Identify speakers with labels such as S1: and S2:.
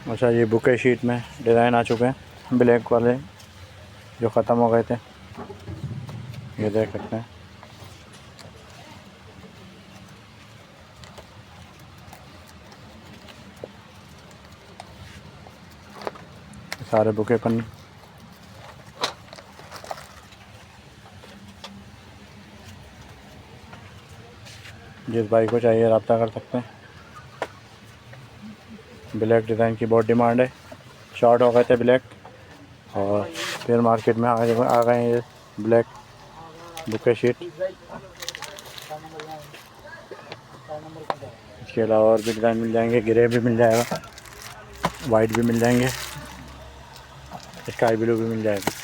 S1: अच्छा, ये bouquet sheet में डिज़ाइन आ चुके हैं ब्लैक वाले जो ख़त्म हो गए थे, ये देख सकते हैं। सारे बुके पन्नी, जिस भाई को चाहिए रब्ता कर सकते हैं। ब्लैक डिज़ाइन की बहुत डिमांड है, शॉर्ट हो गए थे ब्लैक और फिर मार्केट में आ गए हैं ये ब्लैक बुके शीट। इसके अलावा और भी डिज़ाइन मिल जाएंगे, ग्रे भी मिल जाएगा, वाइट भी मिल जाएंगे, स्काई ब्लू भी मिल जाएगा।